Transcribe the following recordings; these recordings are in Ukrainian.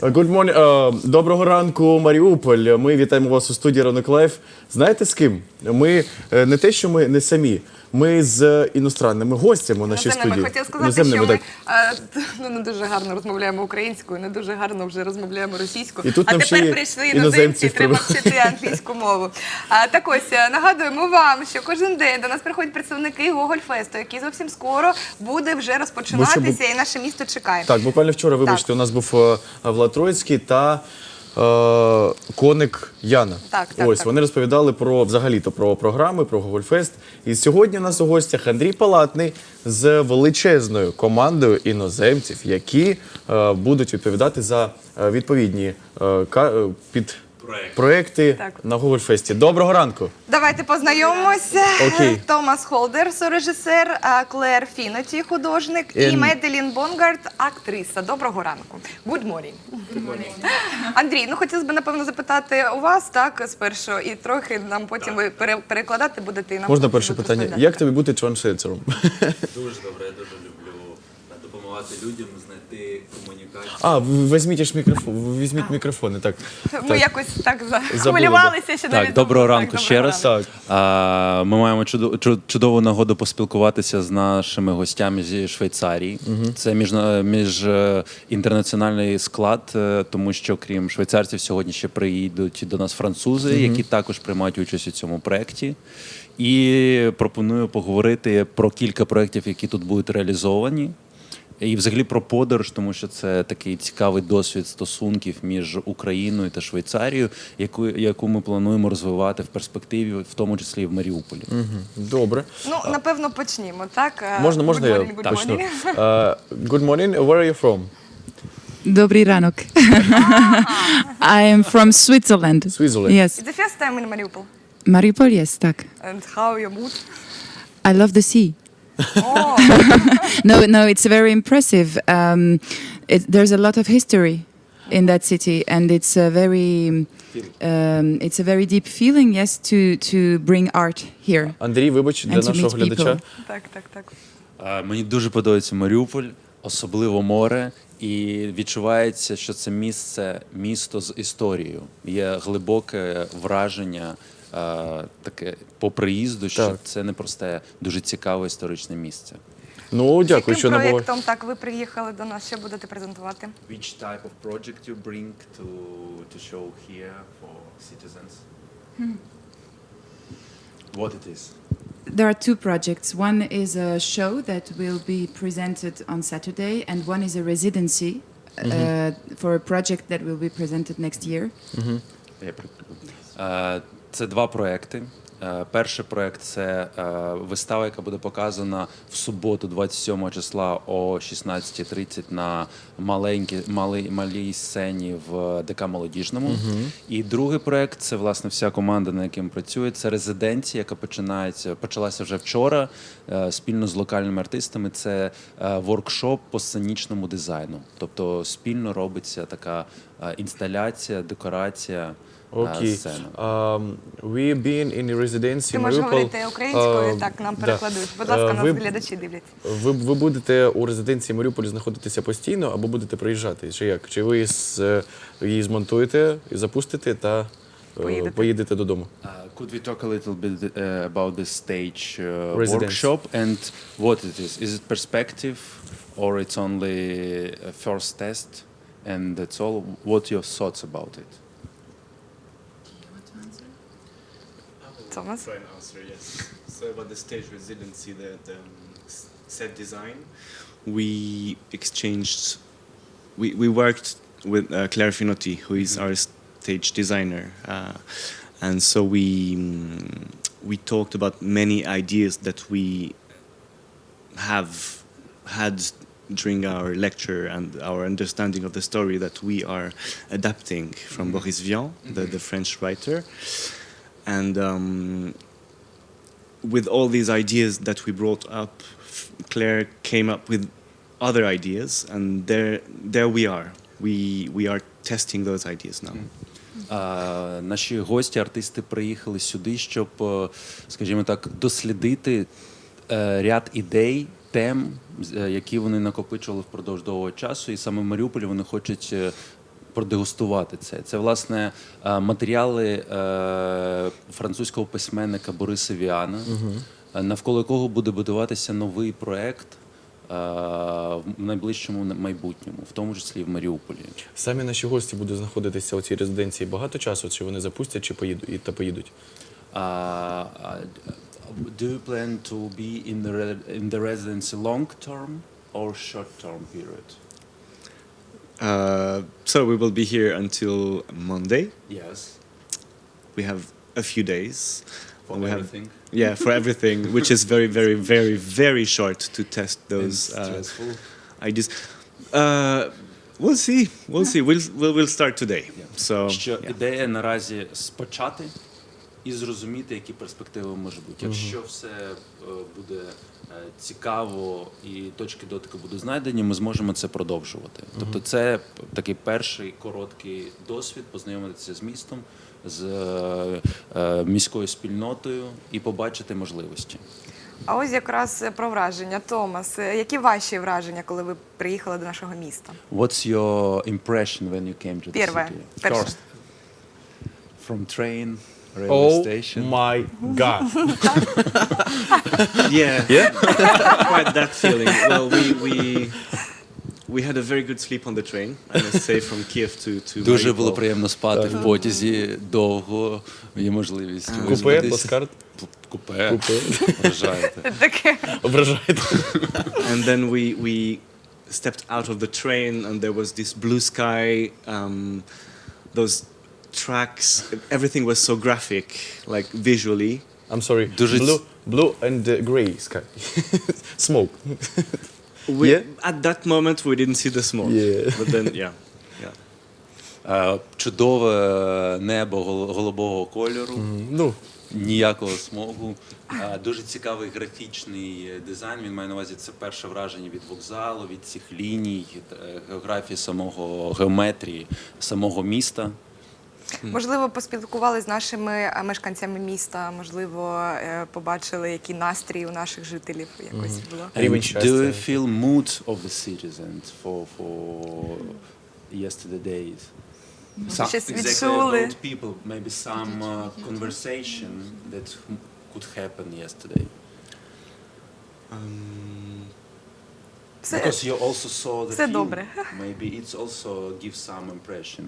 Good morning. Доброго ранку, Маріуполь. Ми вітаємо вас у студії «Ранок Лайф». Знаєте з ким? Ми не те, що ми не самі. Ми з іностранними гостями у нашій студії. Хотів сказати, що ми не дуже гарно розмовляємо українською, не дуже гарно вже розмовляємо російською. А тепер прийшли іноземці, треба вчити англійську мову. Так ось, нагадуємо вам, що кожен день до нас приходять представники Гогольфесту, який зовсім скоро буде вже розпочинатися, і наше місто чекає. Так, буквально вчора, вибачте, у нас був Влад Троїцький та Коник Яна. Ось, вони розповідали взагалі-то про програми, про Гогольфест. І сьогодні у нас у гостях Андрій Палатний з величезною командою іноземців, які будуть відповідати за відповідні проекти на Гогольфесті. Доброго ранку! Давайте познайомимося. Томас Холдер, режисер, Клер Фіноті, художник, і Madeleine Bongard, актриса. Доброго ранку. Good morning. Андрій, хотілося б, напевно, запитати у вас, так, спершу, і трохи нам потім ви перекладати будете. Можна перше питання? Як тобі бути транслятором? Дуже добре, я дуже люблю допомагати людям знайти комунікацію. Візьміть мікрофони, так. Ми якось так захвилювалися, що навіть... Доброго ранку ще раз. Ми маємо чудову нагоду поспілкуватися з нашими гостями зі Швейцарії. Це міжінтернаціональний склад, тому що крім швейцарців сьогодні ще приїдуть до нас французи, які також приймають участь у цьому проєкті. І пропоную поговорити про кілька проєктів, які тут будуть реалізовані. І взагалі про подорож, тому що це такий цікавий досвід стосунків між Україною та Швейцарією, яку ми плануємо розвивати в перспективі, в тому числі і в Маріуполі. Добре. Напевно, почнімо, так? Можна я почну? Good morning, where are you from? Добрий ранок. I am from Switzerland. Switzerland. Yes. It's the first time in Mariupol? Mariupol, yes, так. And how your mood? I love the sea. No, it's very impressive. There's a lot of history in that city, and it's a very deep feeling, yes, to bring art here. Андрій, вибач, для нашого глядача. Так. Мені дуже подобається Маріуполь, особливо море, і відчувається, що це місто з історією. Є глибоке враження таке по приїзду, що це не просте, дуже цікаве історичне місце. Дякую, що яким проєктом так ви приїхали до нас? Що будете презентувати? Which type of project you bring to show here for citizens? What it is? There are two projects. One is a show that will be presented on Saturday, and one is a residency for a project that will be presented next year. Це два проекти. Перший проект – це вистава, яка буде показана в суботу, 27 числа о 16:30 на малій сцені в ДК Молодіжному. І другий проект – це, власне, вся команда, на якій працює. Це резиденція, яка почалася вже вчора спільно з локальними артистами. Це воркшоп по сценічному дизайну. Тобто спільно робиться така інсталяція, декорація. We've been in residence Ти можеш говорити українською, так, нам перекладуть. Будь ласка, нас глядачі дивляться. Ви будете у резиденції Маріуполі знаходитися постійно або будете приїжджати? Чи як? Чи ви її змонтуєте, запустите та поїдете додому? Could we talk a little bit about the stage workshop and what it is? Is it perspective or it's only a first test and that's all? What are your thoughts about it? Thomas? Try and answer, yes. So about the stage residency, the set design, we worked with Claire Finotti, who is our stage designer, and so we talked about many ideas that we have had during our lecture and our understanding of the story that we are adapting from Boris Vian, the French writer. And with all these ideas that we brought up, Claire came up with other ideas, and there we are. We are testing those ideas now. Наші гості, артисти приїхали сюди, щоб, скажімо так, дослідити ряд ідей, тем, які вони накопичували впродовж довгого часу. І саме в Маріуполі вони хочуть продегустувати це. Це, власне, матеріали французького письменника Бориса Віана, навколо якого буде будуватися новий проєкт в найближчому майбутньому, в тому числі і в Маріуполі. Самі наші гості будуть знаходитися у цій резиденції багато часу, чи вони запустять, чи поїдуть? Do you plan to be in the residency long term or short term period? So we will be here until Monday. Yes. We have a few days. For everything. Yeah, for everything, which is very, very, very, very short to test those Stressful. ideas. We'll see. We'll see. We'll start today. So Що ідея наразі спочати і зрозуміти, які перспективи можуть бути. Якщо все буде цікаво і точки дотику будуть знайдені, ми зможемо це продовжувати. Тобто це такий перший короткий досвід, познайомитися з містом, з міською спільнотою і побачити можливості. А ось якраз про враження. Томас, які ваші враження, коли ви приїхали до нашого міста? What's your impression when you came to the Перше. city? First. From train, railway station. Oh my God! yeah, quite that feeling. Well, we had a very good sleep on the train. I must say, from Kiev to Дуже Mariupol. було приємно спати в потязі довго, є можливість Купе, виспатись. плацкарт? Купе. Вважаєте. Таке. Ображаєте? And then we stepped out of the train, and there was this blue sky, those tracks. Everything was so graphic, like visually. I'm sorry. Дуже Blue and gray sky. Smoke. At that moment, we didn't see the smoke. Yeah. But then, yeah. Чудове небо голубого кольору. Ну, Ніякого смогу. Дуже цікавий графічний дизайн. Він має на увазі, це перше враження від вокзалу, від цих ліній, географії геометрії самого міста. Можливо, поспілкувалися з нашими мешканцями міста, можливо, побачили, який настрій у наших жителів якось було. рівень Do щастя. you feel mood of the citizens for yesterday days? Щось Exactly відчули. about people, maybe some conversation that could happen yesterday. Все, Because you also saw the все film. добре. Maybe it's also gives some impression.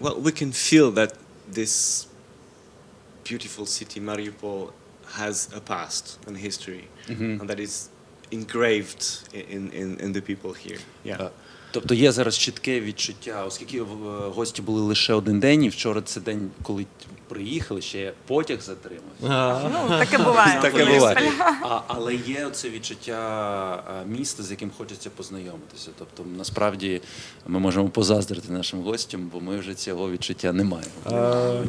Well, we can feel that this beautiful city, Mariupol, has a past and history, and that is engraved in the people here. Yeah. Тобто є зараз чітке відчуття, оскільки гості були лише один день, і вчора це день, коли приїхали, ще потяг затримався. Ну, таке буває. Таке буває. Але є це відчуття міста, з яким хочеться познайомитися. Тобто, насправді, ми можемо позаздрити нашим гостям, бо ми вже цього відчуття не маємо.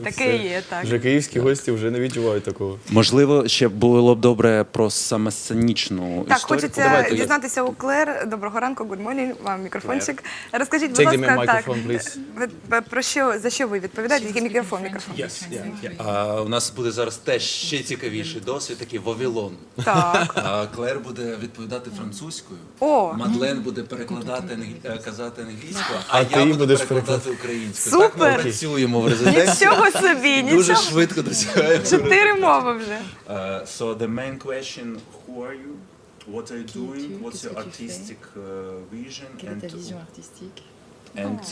Таке є, так. Вже київські гості вже не відчувають такого. Можливо, ще було б добре про саме сценічну Так, історію. хочеться Давайте я- дізнатися у Клер. Доброго ранку, good morning, вам мікрофончик. Розкажіть, будь Take the ласка, так, microphone, please. про що, за що ви відповідаєте? Який мікрофон? У нас буде зараз теж ще цікавіший досвід, такий Вавилон. Так. Клер буде відповідати французькою, О. Мадлен буде перекладати, казати англійською, А а ти я буду будеш перекладати українською. Так ми Супер! працюємо в резиденції. Нічого собі, Дуже нічого. швидко досягаємо. 4 мови вже. So the main question, who are you? What are you doing? What's your artistic vision? Quelle est ta vision artistique? And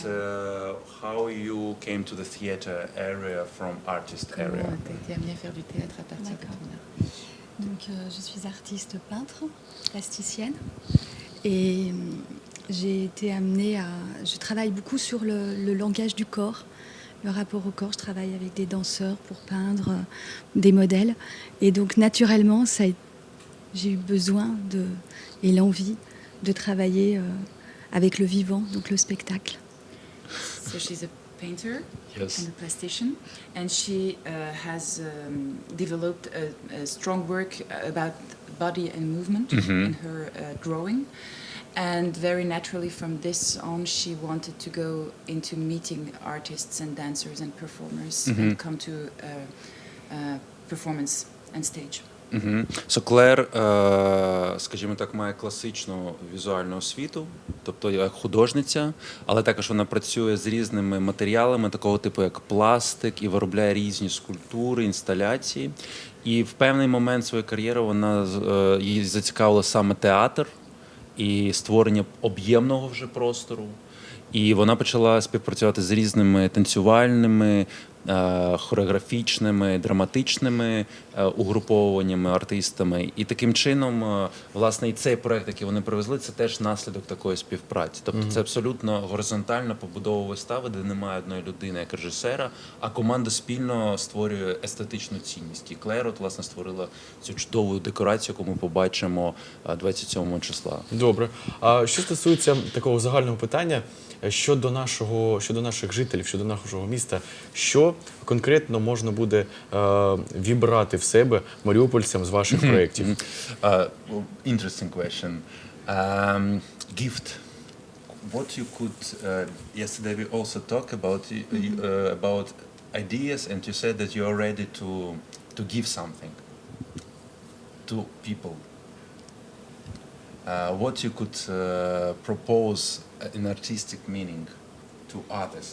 how you came to the theater area from artist area? Comment t'as été amené à faire du théâtre à partir de D'accord. là? Donc, je suis artiste peintre, plasticienne, et j'ai été amenée à... Je travaille beaucoup sur le langage du corps, le rapport au corps. Je travaille avec des danseurs pour peindre des modèles. Et donc, naturellement, j'ai eu besoin et l'envie de travailler avec le vivant, donc le spectacle. So she's a painter Yes. and a plastician, and she has developed a strong work about body and movement in her drawing. And very naturally from this on, she wanted to go into meeting artists and dancers and performers and come to performance and stage. So Claire, скажімо так, має класичну візуальну освіту, тобто як художниця, але також вона працює з різними матеріалами такого типу, як пластик, і виробляє різні скульптури, інсталяції. І в певний момент своєї кар'єри її зацікавило саме театр і створення об'ємного вже простору. І вона почала співпрацювати з різними танцювальними, хореографічними, драматичними угруповуваннями, артистами. І таким чином, власне, і цей проект, який вони привезли, це теж наслідок такої співпраці. Тобто це абсолютно горизонтальна побудова вистави, де немає одної людини як режисера, а команда спільно створює естетичну цінність. І Клер, от, власне, створила цю чудову декорацію, яку ми побачимо 27 числа. Добре. А що стосується такого загального питання, щодо наших жителів, щодо нашого міста, що конкретно можна буде вібрати в себе маріупольцям з ваших проєктів? Interesting question. Gift. What you could yesterday we also talked about ideas, and you said that you are ready to give something to people. What you could propose an artistic meaning to others?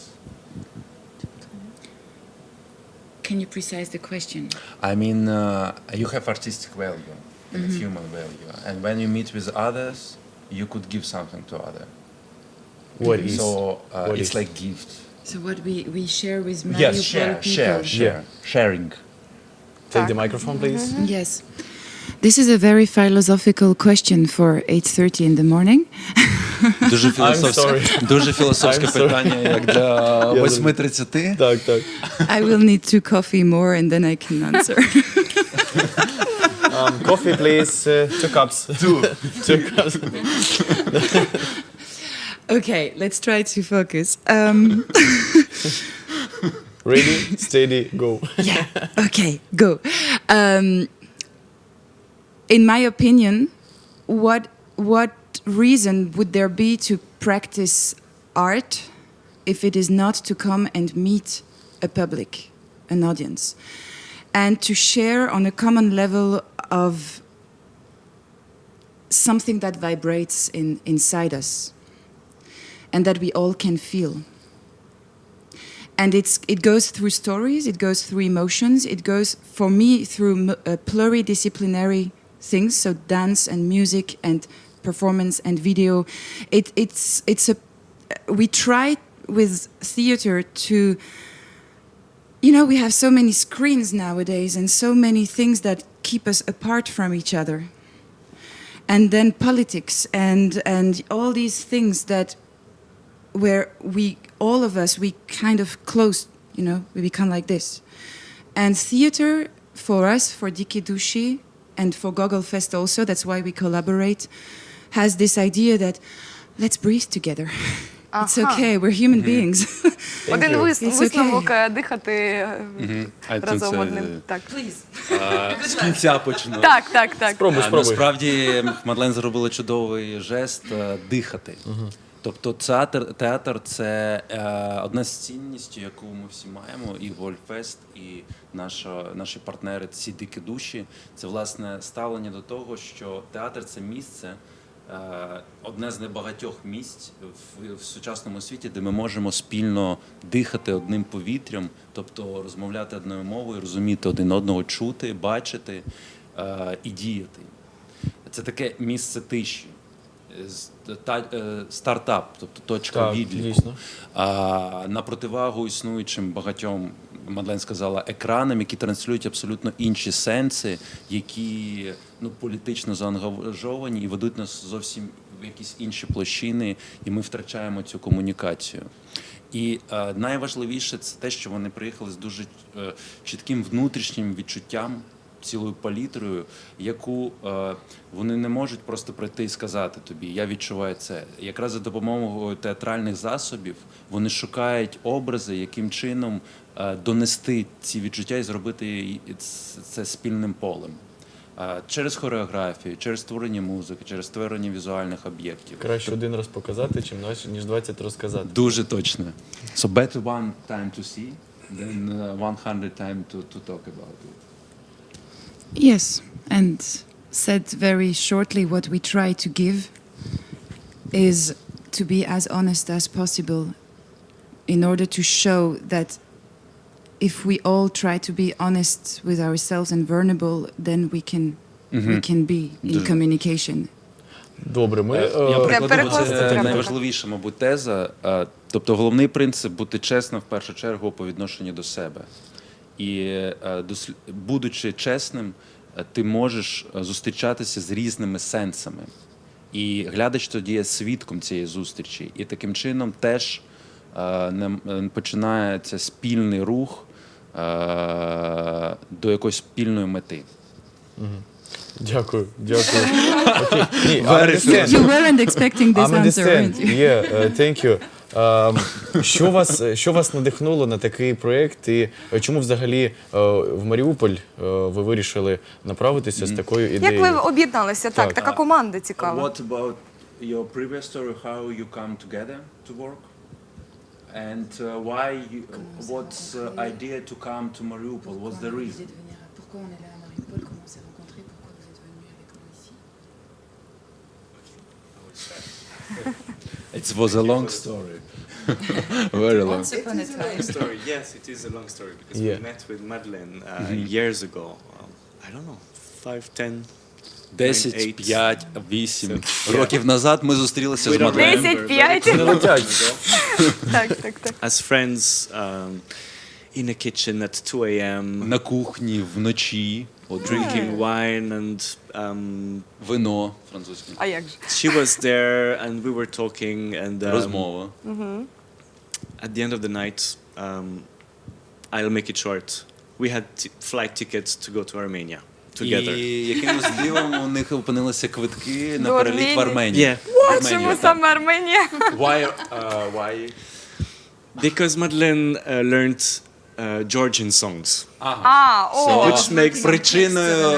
Can you precise the question? I mean, you have artistic value and human value, and when you meet with others, you could give something to others. What is? So What it's is? Mm-hmm. like gift. So what we share with Mariupol Yes, people. sharing. Take the microphone, please. Yes. This is a very philosophical question for 8:30 in the morning. Дуже філософське питання, як для 8:30. Так, так. I will need 2 coffee more and then I can answer. Coffee, please. 2 cups. 2 cups. Okay, let's try to focus. Ready, steady, go. Yeah. Okay, go. In my opinion, what reason would there be to practice art if it is not to come and meet a public, an audience, and to share on a common level of something that vibrates inside us and that we all can feel. And it goes through stories, it goes through emotions, it goes, for me, through pluridisciplinary things, so dance and music and performance and video. We try with theater to, we have so many screens nowadays and so many things that keep us apart from each other. And then politics and all these things that where all of us, we kind of close, we become like this. And theater, for us, for Dike Dushi, and for Gogol Fest also, that's why we collaborate, has this idea that let's breathe together. It's okay, we're human beings. Один It's висновок okay. дихати разом одним. Так. З кінця почну. Так. Спробуй. Насправді Мадлен зробила чудовий жест дихати. Тобто театр – це одна з цінністей, яку ми всі маємо, і Вольфест, і наші партнери, ці дикі душі. Це, власне, ставлення до того, що театр – це місце, одне з небагатьох місць в сучасному світі, де ми можемо спільно дихати одним повітрям, тобто розмовляти одною мовою, розуміти один одного, чути, бачити і діяти. Це таке місце тиші. Стартап, тобто точка відліку. На противагу існуючим багатьом, Мадлен сказала, екранам, які транслюють абсолютно інші сенси, які політично заангажовані і ведуть нас зовсім в якісь інші площини, і ми втрачаємо цю комунікацію. І найважливіше – це те, що вони приїхали з дуже чітким внутрішнім відчуттям, цілою палітрою, яку вони не можуть просто прийти і сказати тобі, я відчуваю це. Якраз за допомогою театральних засобів вони шукають образи, яким чином донести ці відчуття і зробити це спільним полем. Через хореографію, через створення музики, через створення візуальних об'єктів. Краще один раз показати, ніж 20 розказати. Дуже точно. So better one time to see than 100 times to talk about it. Yes, and said very shortly what we try to give is to be as honest as possible in order to show that if we all try to be honest with ourselves and vulnerable, then we can be in communication. Добре, ми... Я прикладу, перекласти це треба. найважливіша, мабуть, теза. Тобто головний принцип – бути чесним в першу чергу по відношенню до себе. І будучи чесним, ти можеш зустрічатися з різними сенсами. І глядач тоді є свідком цієї зустрічі. І таким чином теж починається спільний рух до якоїсь спільної мети. Дякую. Okay. You weren't expecting this answer, weren't you? Yeah, thank you. Що вас надихнуло на такий проєкт і чому взагалі в Маріуполь ви вирішили направитися з такою ідеєю? Як ви об'єдналися? Так, така команда цікава. What about your previous story, how you come together to work? And why you, what's the idea to come to Mariupol? What's the reason? Pourquoi on est allé à Mariupol? Comment on s'est rencontrés? Pourquoi vous êtes venus avec nous ici? It was a long story. Very long. Once upon a time. Story. Yes, it is a long story because Yeah. we met with Madeleine years ago. I don't know, 5, 10. 10, 5, 8 років назад ми зустрілися з Маделейн. 10-5. Так. As friends in a kitchen at 2 a.m. На кухні вночі. drinking wine and Вино французьке. А як же? she was there and we were talking and Розмова. at the end of the night I'll make it short. We had flight tickets to go to Armenia together. І якимось дивом у них опинилися квитки на До переліт в Арменії? Арменію. Yeah. Чому саме Арменія? Why? Because Madeleine learned Georgian songs. О,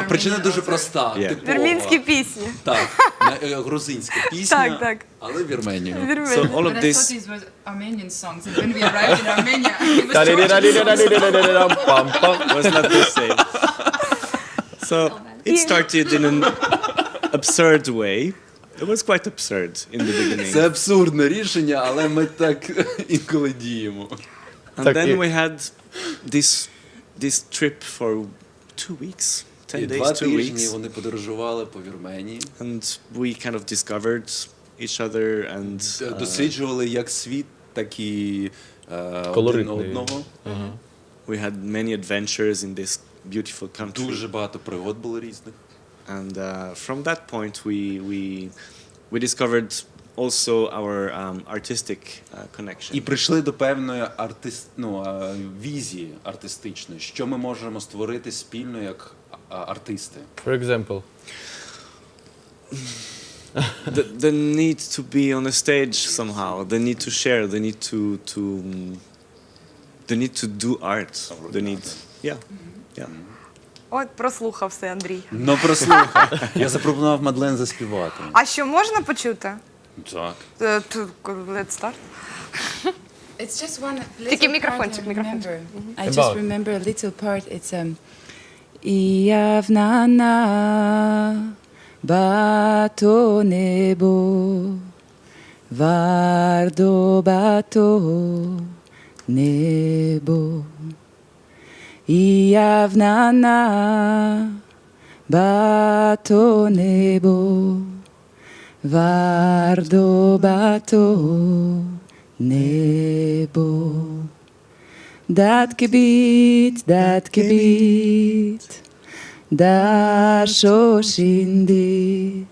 Причина дуже проста. Yeah. Типова. вірменські пісні. Так, грузинська пісня, Так. але в Вірменії. So all of But I this thought these were Armenian songs, and when we arrived in Armenia, it was Georgian. was not the same. So it started in an absurd way. It was quite absurd in the beginning. Це абсурдне рішення, але ми так інколи діємо. And then we had this trip for 2 weeks, 10 І days, 2 2 тижні weeks. вони подорожували по Вірменії, And we kind of discovered each other and досліджували як світ, так і один Колоритний. одного. we had many adventures in this beautiful country. Дуже багато пригод було різних. And from that point we discovered also our artistic connection. І прийшли до певної візії артистичної, що ми можемо створити спільно як артисти. For example. The need to be on a stage somehow, the need to share, the need to do art, the need, yeah. От прослухав все, Андрій. Ну, прослухай. Я запропонував Мадлен заспівати. А що можна почути? Так. Let's start. It's just one Тільки little мікрофончик, part I мікрофончик. remember. I About. just remember a little part. It's Iavnana bato nebo vardo bato nebo Iavnana bato nebo vardo bato nebo dat gebiet daar shoshindit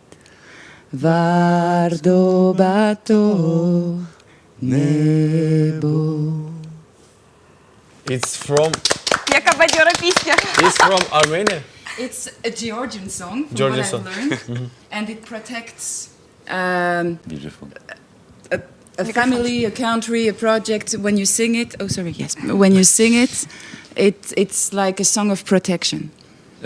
vardo bato nebo. It's from Яка бадьора пісня. Armenia? It's a Georgian song, from Georgian what song. I've learned, and it protects Beautiful. a family, a country, a project. When you sing it, when you sing it, it's like a song of protection.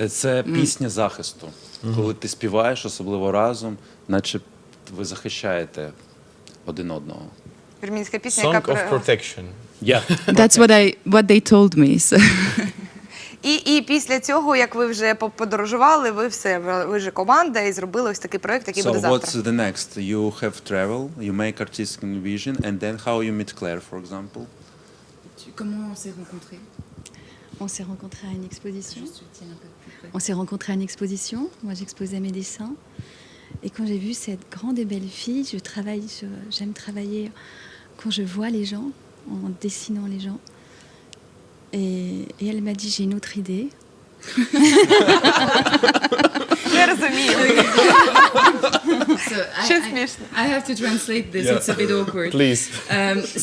Це пісня захисту. Коли ти співаєш, особливо разом, наче ви захищаєте один одного. Вірменська пісня, Song яка of protection. Yeah. That's what they told me. So. І після цього, як ви вже подорожували, ви вже команда і зробили ось такий проект, який буде So завтра. what's the next? You have travel, you make artistic vision, and then how you meet Claire, for example? Comment on s'est rencontrés? On s'est rencontrés à une exposition. Juste, tu le tiens un peu plus près. On s'est rencontrés à une exposition. Moi, j'exposais mes dessins. Et quand j'ai vu cette grande et belle fille, j'aime travailler quand je vois les gens, en dessinant les gens. Et elle m'a dit, j'ai une autre idée. Не розумію. So Що смішно. I have to translate this. It's a bit awkward. Please.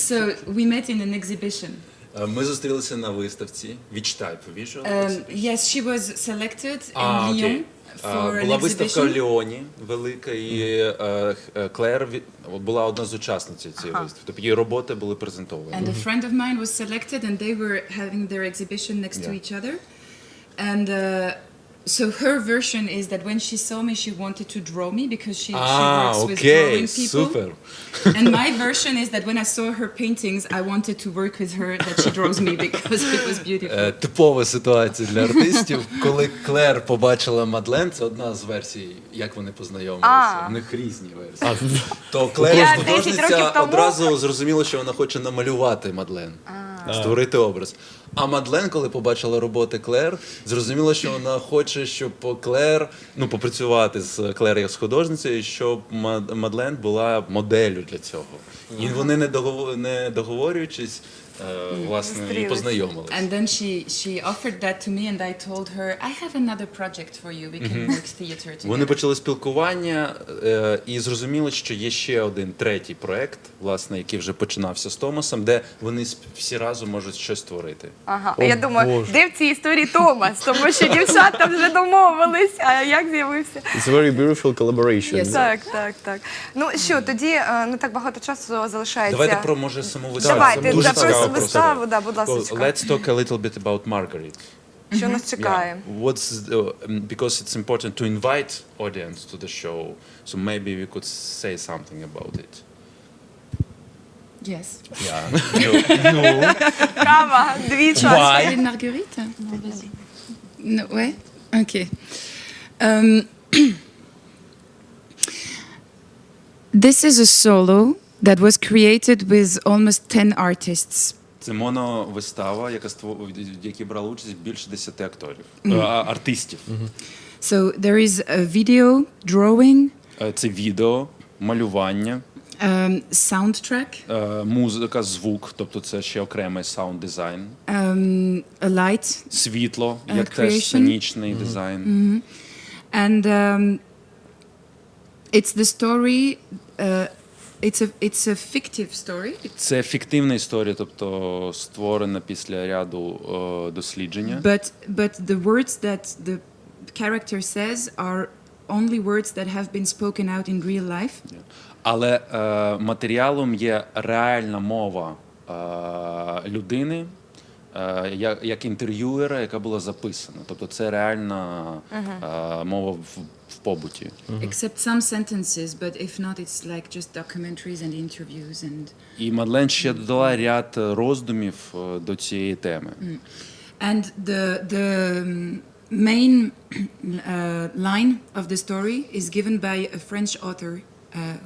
So we met in an exhibition. Ми зустрілися на виставці Which Type Visual? Yes, she was selected in А, Lyon окей. for an Була виставка в exhibition. Ліоні велика, і Клер була одна з учасниць цієї виставки. Тобто її роботи були презентовані. And a friend of mine was selected, and they were having their exhibition next to Yeah. each other. And so her version is that when she saw me, she wanted to draw me because she works with drawing people. супер. And my version is that when I saw her paintings, I wanted to work with her, that she draws me because it was beautiful. Типова ситуація для артистів. Коли Клер побачила Мадлен, це одна з версій, як вони познайомилися. В них різні версії. То Клер, Я 10 років художниця, тому- одразу зрозуміла, що вона хоче намалювати Мадлен, створити образ. А Мадлен, коли побачила роботи Клер, зрозуміла, що вона хоче, щоб Клер, попрацювати з Клер як з художницею, щоб Мадлен була моделлю для цього. І вони, не договорюючись, власне, і Зустрілись. познайомилися. And then she offered that to me, and I told her, I have another project for you. We can work theater together. Вони почали спілкування і зрозуміли, що є ще один третій проект, власне, який вже починався з Томасом, де вони всі разом можуть щось творити. Ага, О, я думаю, Боже. де в цій історії Томас? Тому що дівчата вже домовились, а як з'явився? It's a very beautiful collaboration. Yes. Так. Ну що, тоді не так багато часу залишається. Давайте про, може, саму виставу. Давайте, Дуже про цікаво виставу, просто. да, будь ласка. Let's talk a little bit about Margaret. Що нас чекає? Because it's important to invite audience to the show, so maybe we could say something about it. Yes. Yeah. Кава, дві чашки. Allez, Marguerite? Non, vas-y. No, ouais. Ok. This is a solo that was created with almost 10 artists. Це моновистава, в якій брали участь більше 10 артистів. So there is a video, drawing, Це відео, малювання, soundtrack, музика, звук, тобто це ще окремий саунд-дизайн, a light, світло, як теж creation. сценічний дизайн. and it's the story. It's a fictive story. Це фіктивна історія, тобто створена після ряду дослідження. But the words that the character says are only words that have been spoken out in real life. Але матеріалом є реальна мова людини, як інтерв'юера, яка була записана. Тобто це реальна мова в побуті. Except some sentences, but if not, it's like just documentaries and interviews and. І Мадлен ще додала ряд роздумів до цієї теми. And the main line of the story is given by a French author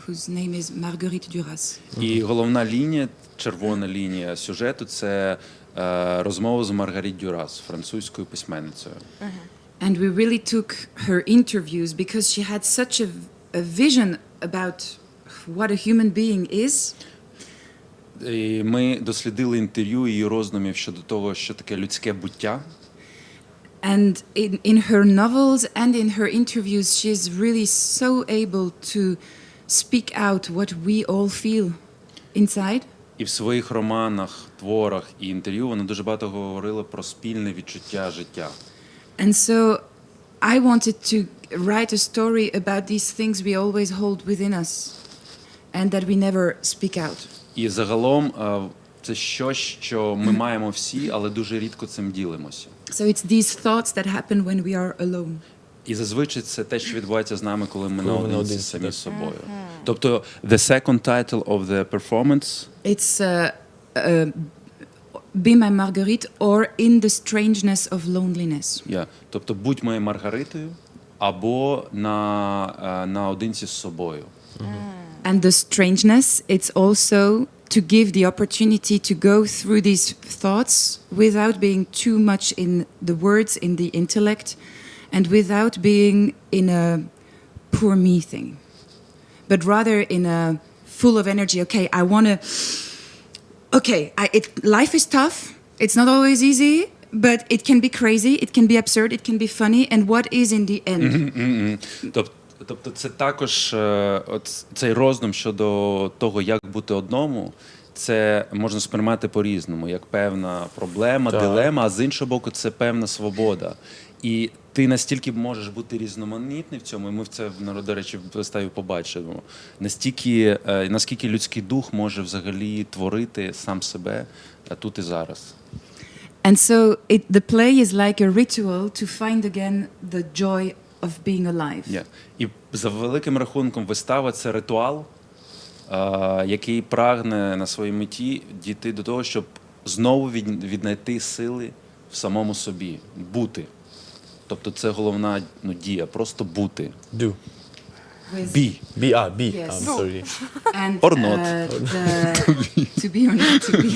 whose name is Marguerite Duras. І головна лінія, червона лінія сюжету – це розмова з Маргарит Дюрас, французькою письменницею. And we really took her interviews because she had such a vision about what a human being is. І ми дослідили інтерв'ю її роздумів щодо того, що таке людське буття. And in her novels and in her interviews, she is really so able to speak out what we all feel inside. І в своїх романах, творах і інтерв'ю вона дуже багато говорила про спільне відчуття життя. And so I wanted to write a story about these things we always hold within us and that we never speak out. І загалом це щось, що ми маємо всі, але дуже рідко цим ділимося. So it's these thoughts that happen when we are alone. І зазвичай це те, що відбувається з нами, коли ми наодинці самі з собою. Тобто, the second title of the performance It's be my Marguerite or in the strangeness of loneliness. Тобто будь моєю Маргаритою або наодинці з собою. And the strangeness, it's also to give the opportunity to go through these thoughts without being too much in the words, in the intellect, and without being in a poor me thing, but rather in a full of energy. Okay, I want to. Okay, life is tough. It's not always easy, but it can be crazy, it can be absurd, it can be funny, and what is in the end? Тобто це також цей роздум щодо того, як бути одному, це можна сприймати по-різному, як певна проблема, дилема, а з іншого боку, це певна свобода. І ти настільки можеш бути різноманітний в цьому, і ми це, до речі, в виставі побачимо, наскільки людський дух може взагалі творити сам себе тут і зараз. And so the play is like a ritual to find again the joy of being alive. І за великим рахунком вистава – це ритуал, який прагне на своїй меті дійти до того, щоб знову віднайти сили в самому собі, бути. Тобто це головна дія, просто бути. Do. Be. Be. Yes. I'm sorry. And, Or not. To be or not to be.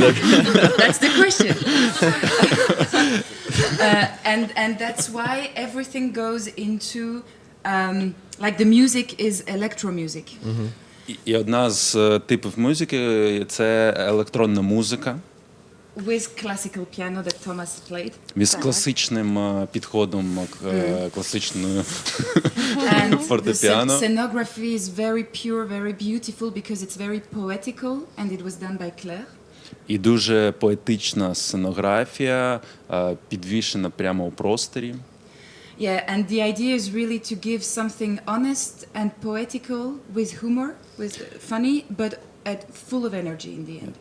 That's the question. And that's why everything goes into, like the music is electro music. І одна з типів музики – це електронна музика. With classical piano that Thomas played. З класичним підходом, класичною фортепіано. And the scenography is very pure, very beautiful because it's very poetical and it was done by Kohler. І дуже поетична сценографія, підвішена прямо у просторі. Yeah, and the idea is really to give something honest and poetical with humor, with funny, but full of energy in the end.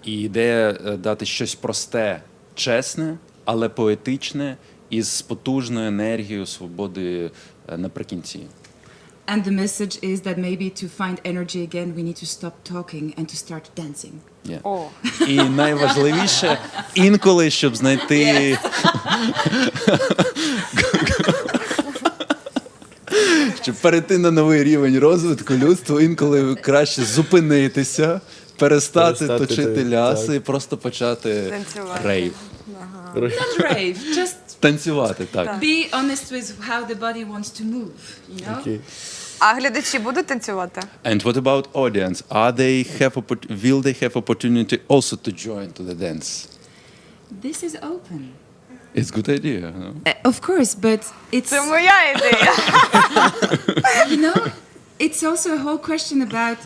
І ідея дати щось просте, чесне, але поетичне із потужною енергією свободи наприкінці. And the message is that maybe to find energy again, we need to stop talking and to start dancing. І найважливіше, інколи, щоб знайти... Щоб перейти на новий рівень розвитку людства, інколи краще зупинитися, перестати точити ляси і просто почати рейв. Not rave, just танцювати, так. Be honest with how the body wants to move, you know? Okay. А глядачі будуть танцювати? And what about audience? Will they have opportunity also to join to the dance? This is open. It's a good idea, no? Of course, but it's... Це моя ідея. You know, it's also a whole question about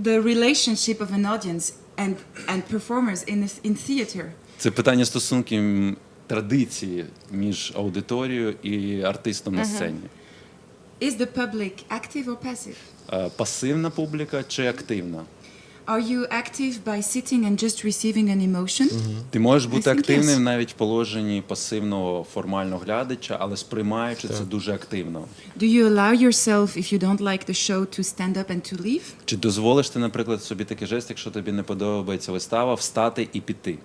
the relationship of an audience and performers in theater. Це питання стосунків традиції між аудиторією і артистом на сцені. Is the public active or passive? Пасивна публіка чи активна? Are you active by sitting and just receiving an emotion? Ти можеш бути активним навіть в положенні пасивного формального глядача, але сприймаючи це дуже активно. Do you allow yourself, if you don't like the show, to stand up and to leave? Чи дозволиш ти, наприклад, собі такий жест, якщо тобі не подобається вистава, встати і піти?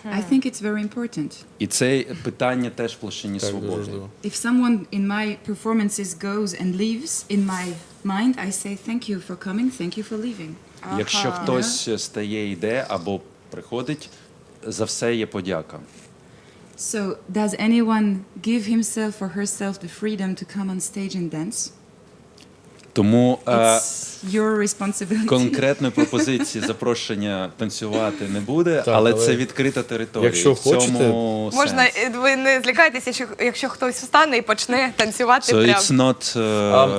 I think it's very important. І це питання теж в площині свободи. If someone in my performances goes and leaves, in my mind I say thank you for coming, thank you for leaving. Якщо хтось стає, йде або приходить, за все є подяка. So, does anyone give himself or herself the freedom to come on stage and dance? Тому It's your responsibility. конкретної пропозиції запрошення танцювати не буде, але це відкрита територія. Якщо в цьому хочете, Можна, сенс. ви не злякайтеся, якщо хтось встане і почне танцювати So прямо. it's not,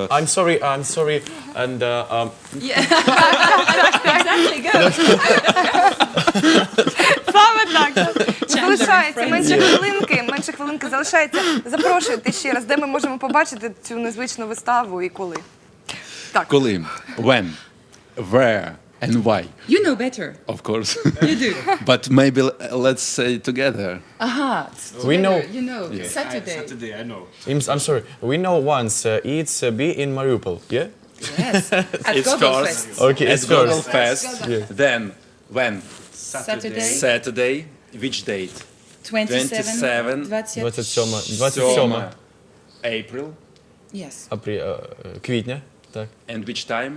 I'm sorry, and Exactly, go. Саме так. Залишається менше хвилинки залишається. Запрошуйте ще раз, де ми можемо побачити цю незвичну виставу і коли. Так. коли, when, where and why. You know better. Of course. You do. But maybe let's say together. Aha. We know. You know. Saturday. Saturday, I know. I'm sorry. We know once it's be in Mariupol. Yeah. Yes. At It's Gogol first. Fest. Okay, it's Google first. Fest. Then when? Saturday. Saturday. Which date? 27. 27 April. Yes. квітня. Так. And which time?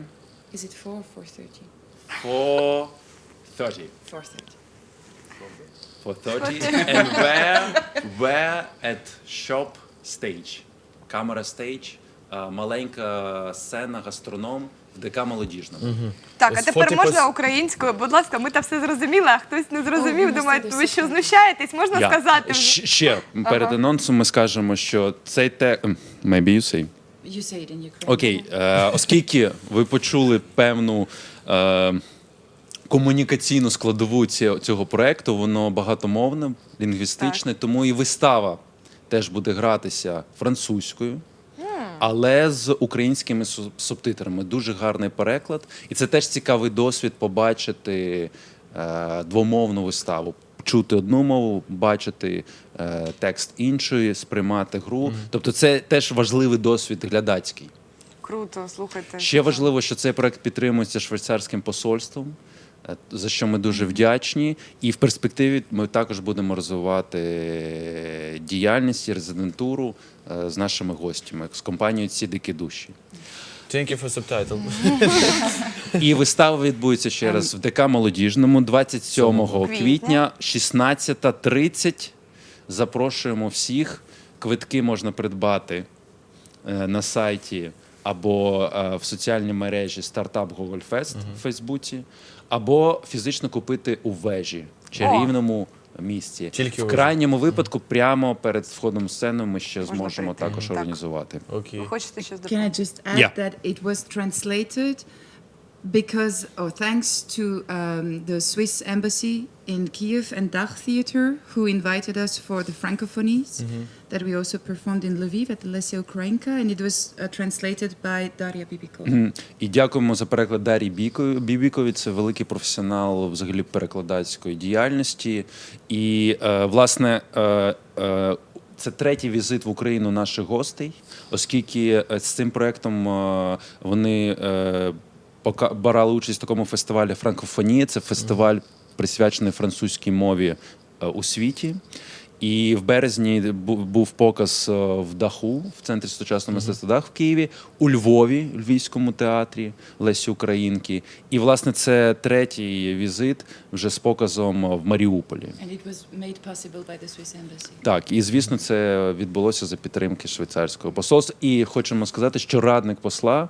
Is it 4 or 4:30? 4:30. 4:30. 4:30. And where at shop stage? Камера stage, маленька сцена, гастроном в ДК Молодіжному. Так, а З тепер фото можна українською? Будь ласка, ми там все зрозуміли, а хтось не зрозумів, думає, ви що, знущаєтесь? Можна сказати? Ще перед анонсом ми скажемо, що цей maybe you say. You say it in Ukrainian. Окей, оскільки ви почули певну комунікаційну складову цього проекту, воно багатомовне, лінгвістичне, тому і вистава теж буде гратися французькою, але з українськими субтитрами. Дуже гарний переклад. І це теж цікавий досвід побачити двомовну виставу. Чути одну мову, бачити текст іншої, сприймати гру. Тобто це теж важливий досвід глядацький. Круто, слухайте. Ще важливо, що цей проект підтримується швейцарським посольством, за що ми дуже вдячні. І в перспективі ми також будемо розвивати діяльність і резидентуру з нашими гостями, з компанією «Ці дикі душі». Thank you for subtitle. І вистава відбудеться ще раз в ДК Молодіжному 27 квітня, 16:30. Запрошуємо всіх. Квитки можна придбати на сайті або в соціальній мережі «Стартап Гогольфест» в Фейсбуці, або фізично купити у вежі, в чарівному місці. Тільки в крайньому випадку, прямо перед входом в сцену ми ще зможемо також організувати. Окей. Ви хочете щось Can I допомогти? just add Yeah. that it was translated because, thanks to the Swiss embassy in Kiev and Dach Theater, who invited us for the Francophonies that we also performed in Lviv at the Lesia Ukrainka, and it was translated by Daria Bibikova. І дякуємо за переклад Дар'ї Бібікові. Це великий професіонал взагалі перекладацької діяльності. І, власне, це третій візит в Україну наших гостей, оскільки з цим проєктом вони брали участь в такому фестивалі «Франкофонія». Це фестиваль, присвячений французькій мові у світі. І в березні був показ в Даху, в Центрі сучасного мистецтва Дах в Києві, у Львові, у Львівському театрі Лесі Українки. І, власне, це третій візит вже з показом в Маріуполі. And it was made possible by the Swiss embassy. Так, і, звісно, це відбулося за підтримки швейцарського посольства. І хочемо сказати, що радник посла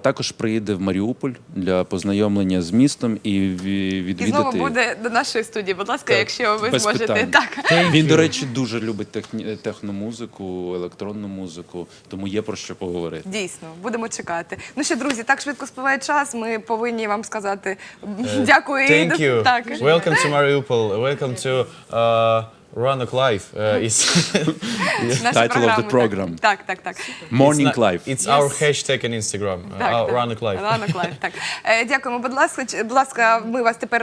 також приїде в Маріуполь для познайомлення з містом і відвідати... І знову буде до нашої студії, будь ласка, якщо ви без зможете. питань. Так. Він, до речі, дуже любить техномузику, електронну музику, тому є про що поговорити. Дійсно, будемо чекати. Ну що, друзі, так швидко спливає час, ми повинні вам сказати дякую. Thank you. Так. Welcome to Mariupol. Welcome to Ранок Live. Наша Title of the програма. program. Так. Morning Live. It's our hashtag on Instagram. Ранок Live. Ранок Лайв, так. Дякуємо, будь ласка, ми вас тепер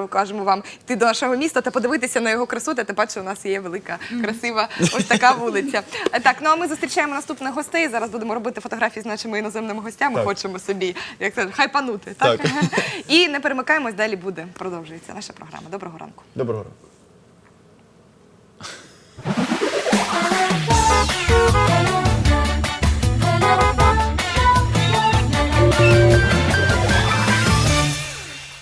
кажемо вам йти до нашого міста та подивитися на його красу, та тим паче у нас є велика, красива ось така вулиця. Так, ну а ми зустрічаємо наступних гостей, зараз будемо робити фотографії з нашими іноземними гостями, Так. хочемо собі, як це, хайпанути, так? Так. І не перемикаємось, далі буде, продовжується наша програма. Доброго ранку. Доброго ранку.